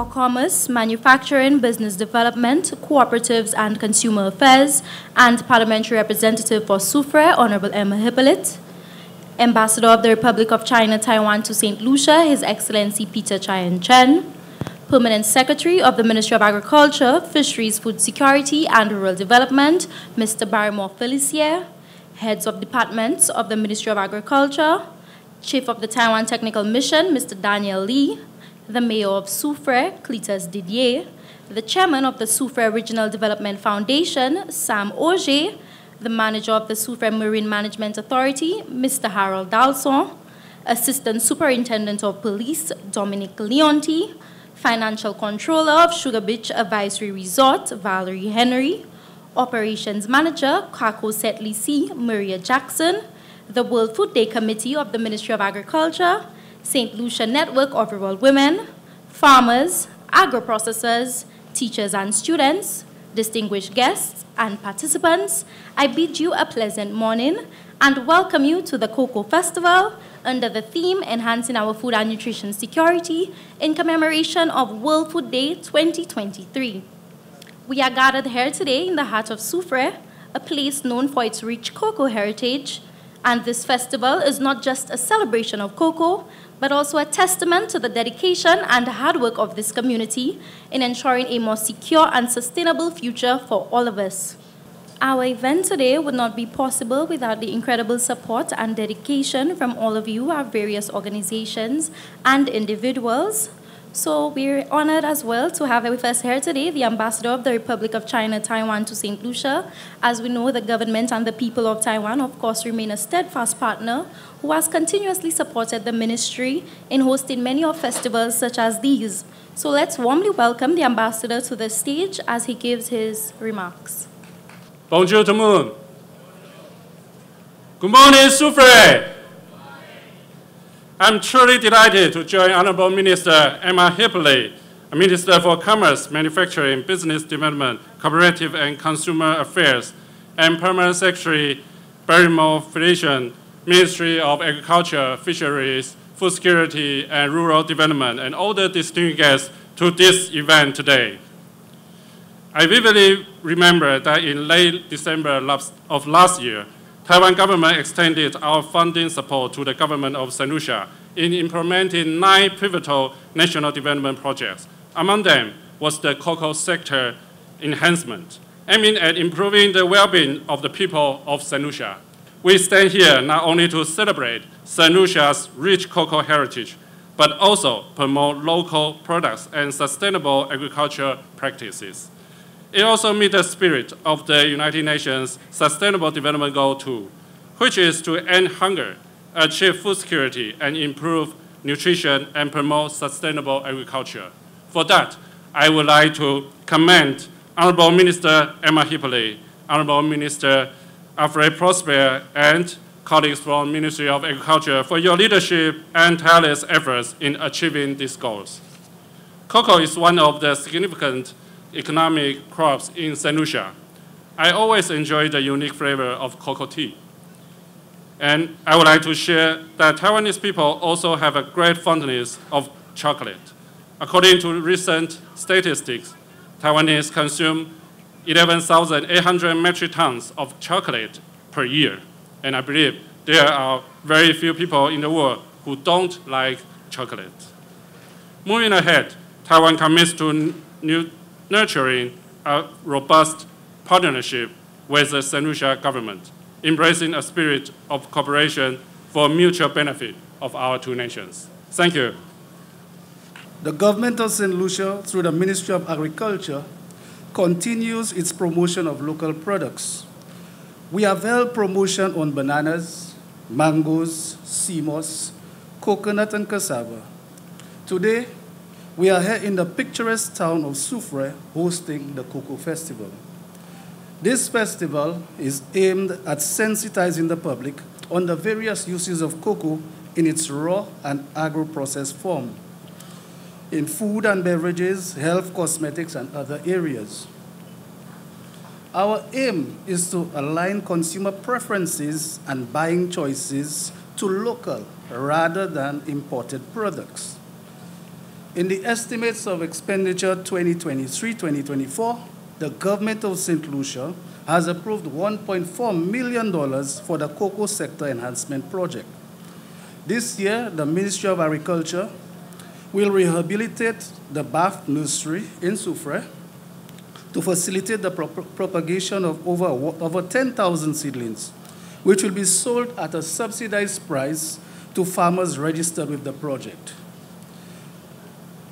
for Commerce, Manufacturing, Business Development, Cooperatives and Consumer Affairs, and Parliamentary Representative for Soufriere, Honorable Emma Hippolyte. Ambassador of the Republic of China, Taiwan to St. Lucia, His Excellency Peter Chai Chen. Permanent Secretary of the Ministry of Agriculture, Fisheries, Food Security and Rural Development, Mr. Barrymore Felicier. Heads of Departments of the Ministry of Agriculture, Chief of the Taiwan Technical Mission, Mr. Daniel Lee, the Mayor of Soufriere, Cletus Didier, the Chairman of the Soufriere Regional Development Foundation, Sam Auger, the Manager of the Soufriere Marine Management Authority, Mr. Harold Dalson, Assistant Superintendent of Police, Dominic Leonti, Financial Controller of Sugar Beach Advisory Resort, Valerie Henry, Operations Manager, Kako Setlisi, Maria Jackson, the World Food Day Committee of the Ministry of Agriculture, St. Lucia Network of Rural Women, farmers, agro-processors, teachers and students, distinguished guests and participants, I bid you a pleasant morning and welcome you to the Cocoa Festival under the theme Enhancing Our Food and Nutrition Security in commemoration of World Food Day 2023. We are gathered here today in the heart of Soufriere, a place known for its rich cocoa heritage, and this festival is not just a celebration of cocoa, but also a testament to the dedication and hard work of this community in ensuring a more secure and sustainable future for all of us. Our event today would not be possible without the incredible support and dedication from all of you, our various organizations and individuals. So we're honored as well to have with us here today the Ambassador of the Republic of China, Taiwan to St. Lucia. As we know, the government and the people of Taiwan, of course, remain a steadfast partner who has continuously supported the ministry in hosting many of festivals such as these. So let's warmly welcome the Ambassador to the stage as he gives his remarks. Bonjour tout le monde. Good morning, Soufriere. I'm truly delighted to join Honorable Minister Emma Hippolyte, Minister for Commerce, Manufacturing, Business Development, Cooperative and Consumer Affairs, and Permanent Secretary Barrymore Felicier, Ministry of Agriculture, Fisheries, Food Security and Rural Development, and all the distinguished guests to this event today. I vividly remember that in late December of last year, Taiwan government extended our funding support to the government of St. Lucia in implementing 9 pivotal national development projects. Among them was the cocoa sector enhancement, aiming at improving the well-being of the people of St. Lucia. We stand here not only to celebrate St. Lucia's rich cocoa heritage, but also promote local products and sustainable agricultural practices. It also meets the spirit of the United Nations Sustainable Development Goal 2, which is to end hunger, achieve food security, and improve nutrition and promote sustainable agriculture. For that, I would like to commend Honorable Minister Emma Hippolyte, Honorable Minister Alfred Prosper, and colleagues from Ministry of Agriculture for your leadership and tireless efforts in achieving these goals. Cocoa is one of the significant economic crops in St. Lucia. I always enjoy the unique flavor of cocoa tea. And I would like to share that Taiwanese people also have a great fondness of chocolate. According to recent statistics, Taiwanese consume 11,800 metric tons of chocolate per year. And I believe there are very few people in the world who don't like chocolate. Moving ahead, Taiwan commits to nurturing a robust partnership with the St. Lucia government, embracing a spirit of cooperation for mutual benefit of our two nations. Thank you. The government of St. Lucia, through the Ministry of Agriculture, continues its promotion of local products. We have held promotion on bananas, mangoes, sea moss, coconut, and cassava. Today, we are here in the picturesque town of Soufriere hosting the Cocoa Festival. This festival is aimed at sensitizing the public on the various uses of cocoa in its raw and agro-processed form, in food and beverages, health, cosmetics, and other areas. Our aim is to align consumer preferences and buying choices to local rather than imported products. In the estimates of expenditure 2023-2024, the government of St. Lucia has approved $1.4 million for the cocoa sector enhancement project. This year, the Ministry of Agriculture will rehabilitate the Bath Nursery in Soufriere to facilitate the propagation of over 10,000 seedlings, which will be sold at a subsidized price to farmers registered with the project.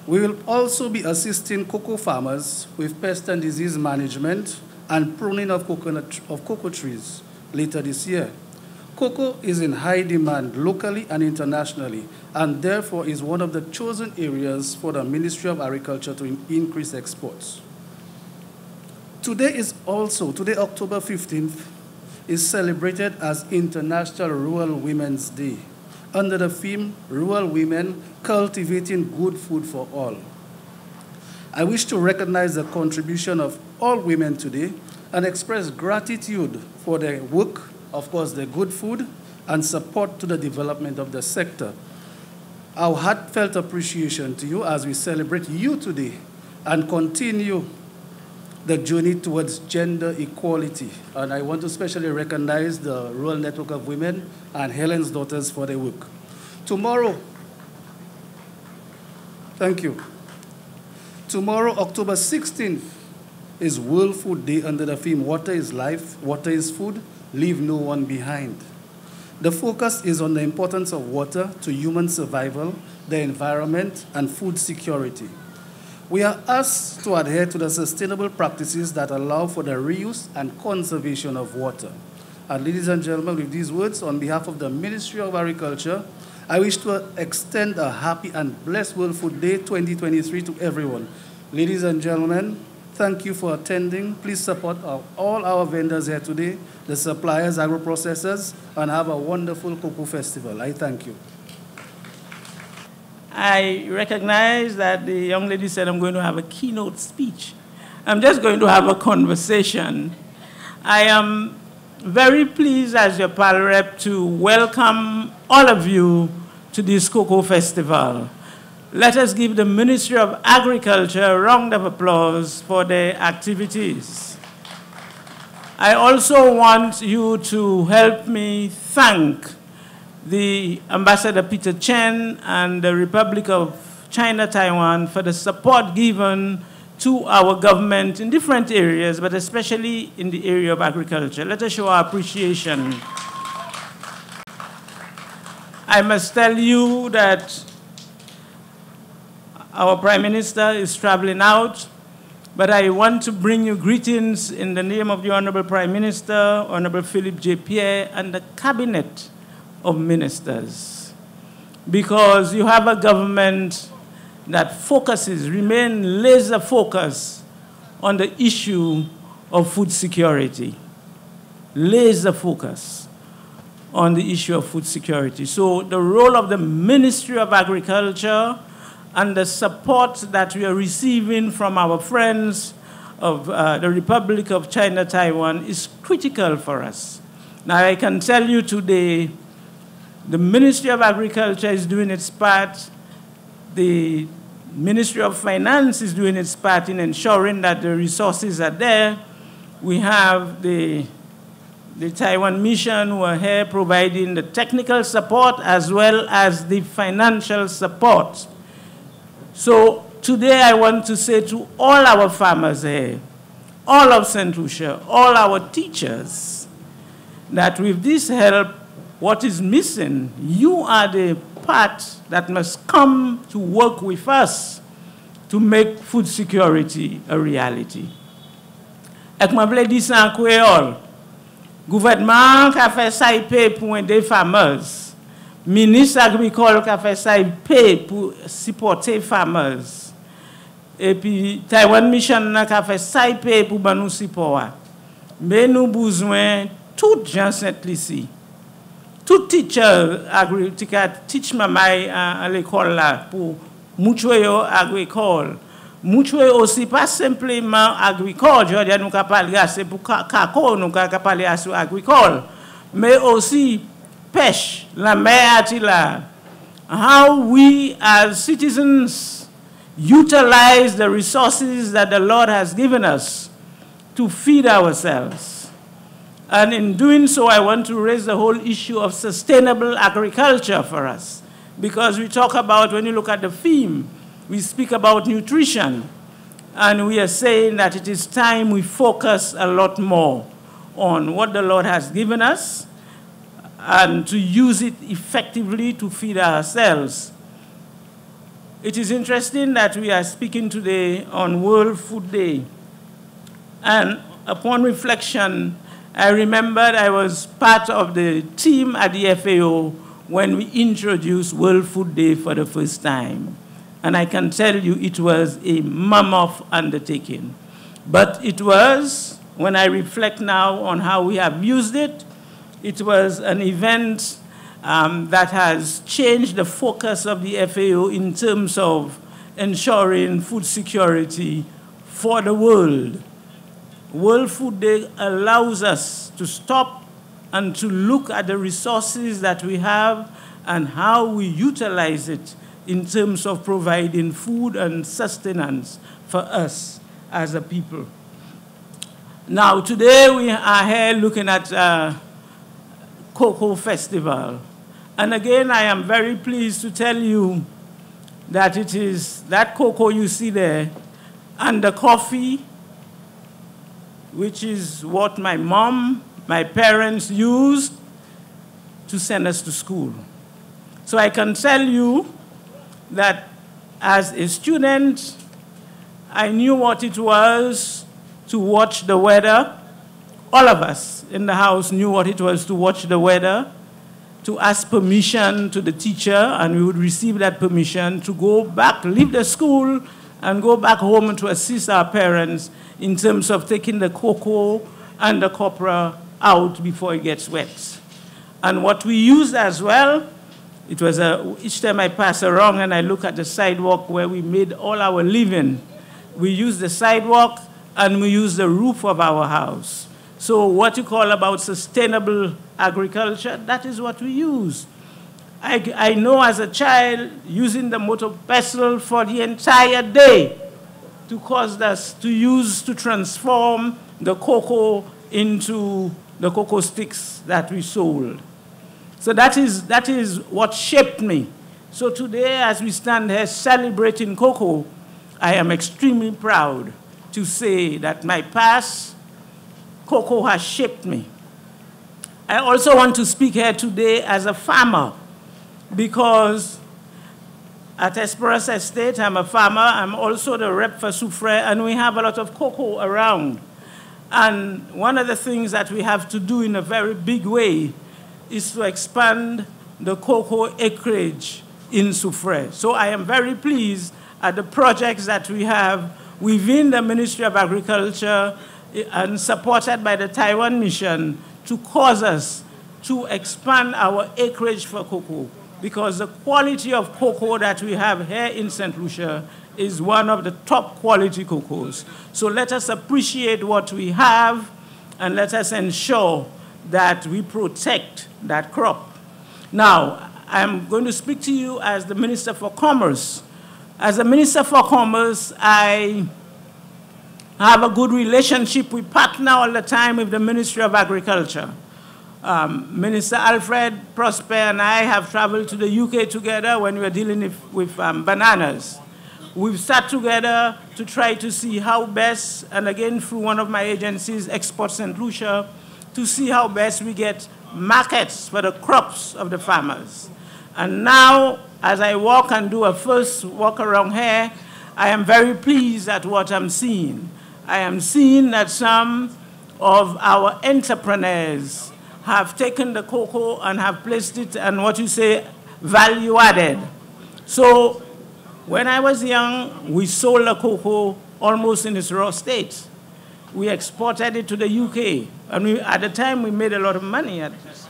We will also be assisting cocoa farmers with pest and disease management and pruning of cocoa trees later this year. Cocoa is in high demand locally and internationally, and therefore is one of the chosen areas for the Ministry of Agriculture to increase exports. Today, October 15th, is celebrated as International Rural Women's Day, under the theme, Rural Women Cultivating Good Food for All. I wish to recognize the contribution of all women today and express gratitude for their work, of course, their good food, and support to the development of the sector. Our heartfelt appreciation to you as we celebrate you today and continue the journey towards gender equality. And I want to especially recognize the Rural Network of Women and Helen's Daughters for their work. Tomorrow, thank you. Tomorrow, October 16th, is World Food Day under the theme, Water is Life, Water is Food, Leave No One Behind. The focus is on the importance of water to human survival, the environment, and food security. We are asked to adhere to the sustainable practices that allow for the reuse and conservation of water. And ladies and gentlemen, with these words, on behalf of the Ministry of Agriculture, I wish to extend a happy and blessed World Food Day 2023 to everyone. Ladies and gentlemen, thank you for attending. Please support all our vendors here today, the suppliers, agro-processors, and have a wonderful cocoa festival. I thank you. I recognize that the young lady said I'm going to have a keynote speech. I'm just going to have a conversation. I am very pleased as your PAL rep to welcome all of you to this cocoa festival. Let us give the Ministry of Agriculture a round of applause for their activities. I also want you to help me thank the Ambassador Peter Chen and the Republic of China, Taiwan, for the support given to our government in different areas, but especially in the area of agriculture. Let us show our appreciation. I must tell you that our Prime Minister is traveling out, but I want to bring you greetings in the name of the Honorable Prime Minister, Honorable Philip J. Pierre, and the Cabinet of Ministers, because you have a government that remain laser focused on the issue of food security. Laser focus on the issue of food security. So the role of the Ministry of Agriculture and the support that we are receiving from our friends of the Republic of China, Taiwan is critical for us. Now I can tell you today, the Ministry of Agriculture is doing its part. The Ministry of Finance is doing its part in ensuring that the resources are there. We have the Taiwan Mission who are here providing the technical support as well as the financial support. So today I want to say to all our farmers here, all of St. Lucia, all our teachers, that with this help, what is missing, you are the part that must come to work with us to make food security a reality. Ek m'a vle di san Creole, gouvernement ka fait ça pour aider farmers, ministre agricole ka fait ça pour supporter farmers, et puis Taiwan Mission ka fait ça pour ban nous support. Mais nous besoin tout gens ici. Tout teacher teach mamay à l'école là pour mutuer agricole. Mutuer aussi pas simplement agricole, je veux dire nous capable c'est pour cacao nous capable sur agricole, mais aussi pêche, la mer là. How we as citizens utilize the resources that the Lord has given us to feed ourselves. And in doing so, I want to raise the whole issue of sustainable agriculture for us. Because we talk about, when you look at the theme, we speak about nutrition. And we are saying that it is time we focus a lot more on what the Lord has given us and to use it effectively to feed ourselves. It is interesting that we are speaking today on World Food Day. And upon reflection, I remembered I was part of the team at the FAO when we introduced World Food Day for the first time. And I can tell you it was a mammoth undertaking. But it was, when I reflect now on how we have used it, it was an event that has changed the focus of the FAO in terms of ensuring food security for the world. World Food Day allows us to stop and to look at the resources that we have and how we utilize it in terms of providing food and sustenance for us as a people. Now, today we are here looking at Cocoa Festival. And again, I am very pleased to tell you that it is that cocoa you see there and the coffee, which is what my mom, my parents used to send us to school. So I can tell you that as a student, I knew what it was to watch the weather. All of us in the house knew what it was to watch the weather, to ask permission to the teacher, and we would receive that permission to go back, leave the school, and go back home to assist our parents in terms of taking the cocoa and the copra out before it gets wet. And what we used as well, it was each time I pass around and I look at the sidewalk where we made all our living, we used the sidewalk and we used the roof of our house. So what you call about sustainable agriculture, that is what we use. I know as a child using the motor pestle for the entire day to cause us to transform the cocoa into the cocoa sticks that we sold. So that is what shaped me. So today, as we stand here celebrating cocoa, I am extremely proud to say that my past, cocoa has shaped me. I also want to speak here today as a farmer, because at Esperance Estate, I'm a farmer. I'm also the rep for Soufriere, and we have a lot of cocoa around. And one of the things that we have to do in a very big way is to expand the cocoa acreage in Soufriere. So I am very pleased at the projects that we have within the Ministry of Agriculture and supported by the Taiwan Mission to cause us to expand our acreage for cocoa, because the quality of cocoa that we have here in St. Lucia is one of the top quality cocoas. So let us appreciate what we have and let us ensure that we protect that crop. Now, I'm going to speak to you as the Minister for Commerce. As a Minister for Commerce, I have a good relationship. We partner all the time with the Ministry of Agriculture. Minister Alfred Prosper and I have traveled to the UK together when we were dealing with bananas. We've sat together to try to see how best, and again through one of my agencies, Export St. Lucia, to see how best we get markets for the crops of the farmers. And now, as I walk and do a first walk around here, I am very pleased at what I'm seeing. I am seeing that some of our entrepreneurs have taken the cocoa and have placed it and what you say, value added. So when I was young, we sold the cocoa almost in its raw state. We exported it to the UK. And at the time, we made a lot of money at this.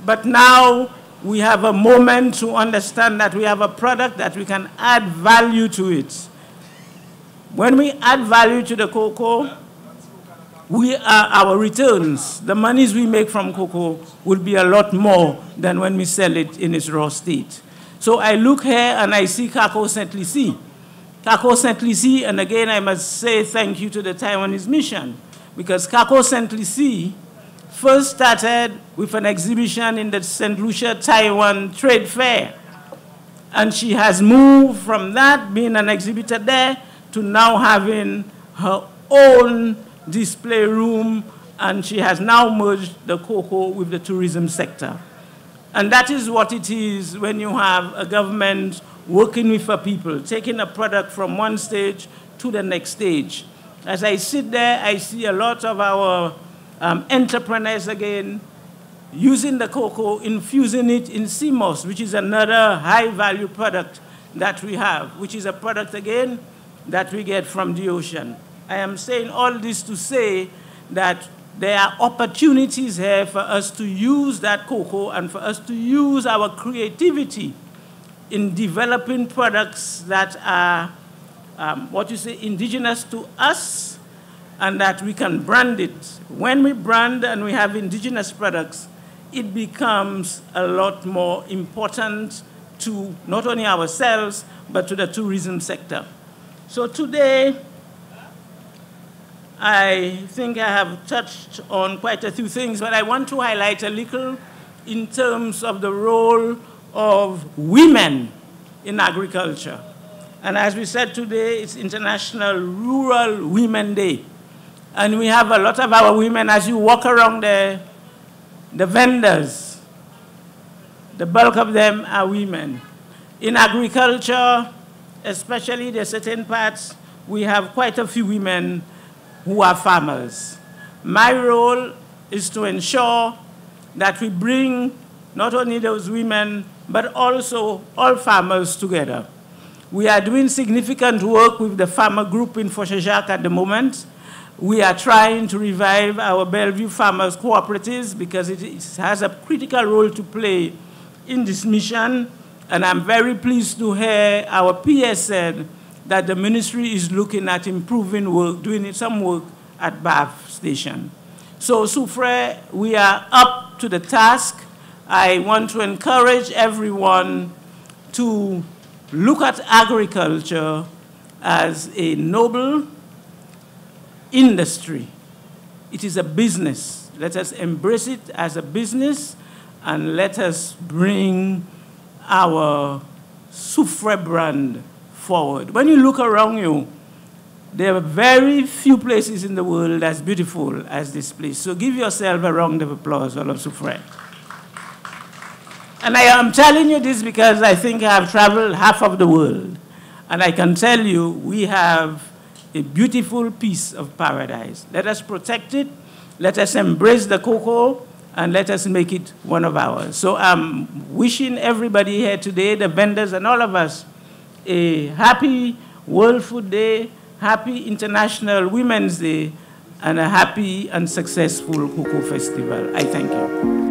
But now, we have a moment to understand that we have a product that we can add value to it. When we add value to the cocoa, our returns, the monies we make from cocoa, will be a lot more than when we sell it in its raw state. So I look here and I see Cacao Saint Lucie. Cacao St. Lucie, and again I must say thank you to the Taiwanese Mission, because Cacao St. Lucie first started with an exhibition in the St. Lucia, Taiwan Trade Fair. And she has moved from that, being an exhibitor there, to now having her own display room, and she has now merged the cocoa with the tourism sector. And that is what it is when you have a government working with a people, taking a product from one stage to the next stage. As I sit there, I see a lot of our entrepreneurs again, using the cocoa, infusing it in sea moss, which is another high-value product that we have, which is a product, again, that we get from the ocean. I am saying all this to say that there are opportunities here for us to use that cocoa and for us to use our creativity in developing products that are, indigenous to us, and that we can brand it. When we brand and we have indigenous products, it becomes a lot more important to not only ourselves, but to the tourism sector. So today, I think I have touched on quite a few things, but I want to highlight a little in terms of the role of women in agriculture. And as we said today, it's International Rural Women Day. And we have a lot of our women, as you walk around the vendors, the bulk of them are women. In agriculture, especially the certain parts, we have quite a few women who are farmers. My role is to ensure that we bring not only those women, but also all farmers together. We are doing significant work with the farmer group in Fauché-Jacques at the moment. We are trying to revive our Bellevue Farmers Cooperatives because it has a critical role to play in this mission. And I'm very pleased to hear our PS said that the ministry is looking at improving work, doing some work at Bath Station. So Soufriere, we are up to the task. I want to encourage everyone to look at agriculture as a noble industry. It is a business. Let us embrace it as a business, and let us bring our Soufriere brand forward. When you look around you, there are very few places in the world as beautiful as this place. So give yourself a round of applause, all of Soufriere. And I am telling you this because I think I have traveled half of the world. And I can tell you, we have a beautiful piece of paradise. Let us protect it, let us embrace the cocoa, and let us make it one of ours. So I'm wishing everybody here today, the vendors and all of us, a happy World Food Day, happy International Women's Day, and a happy and successful Cocoa Festival. I thank you.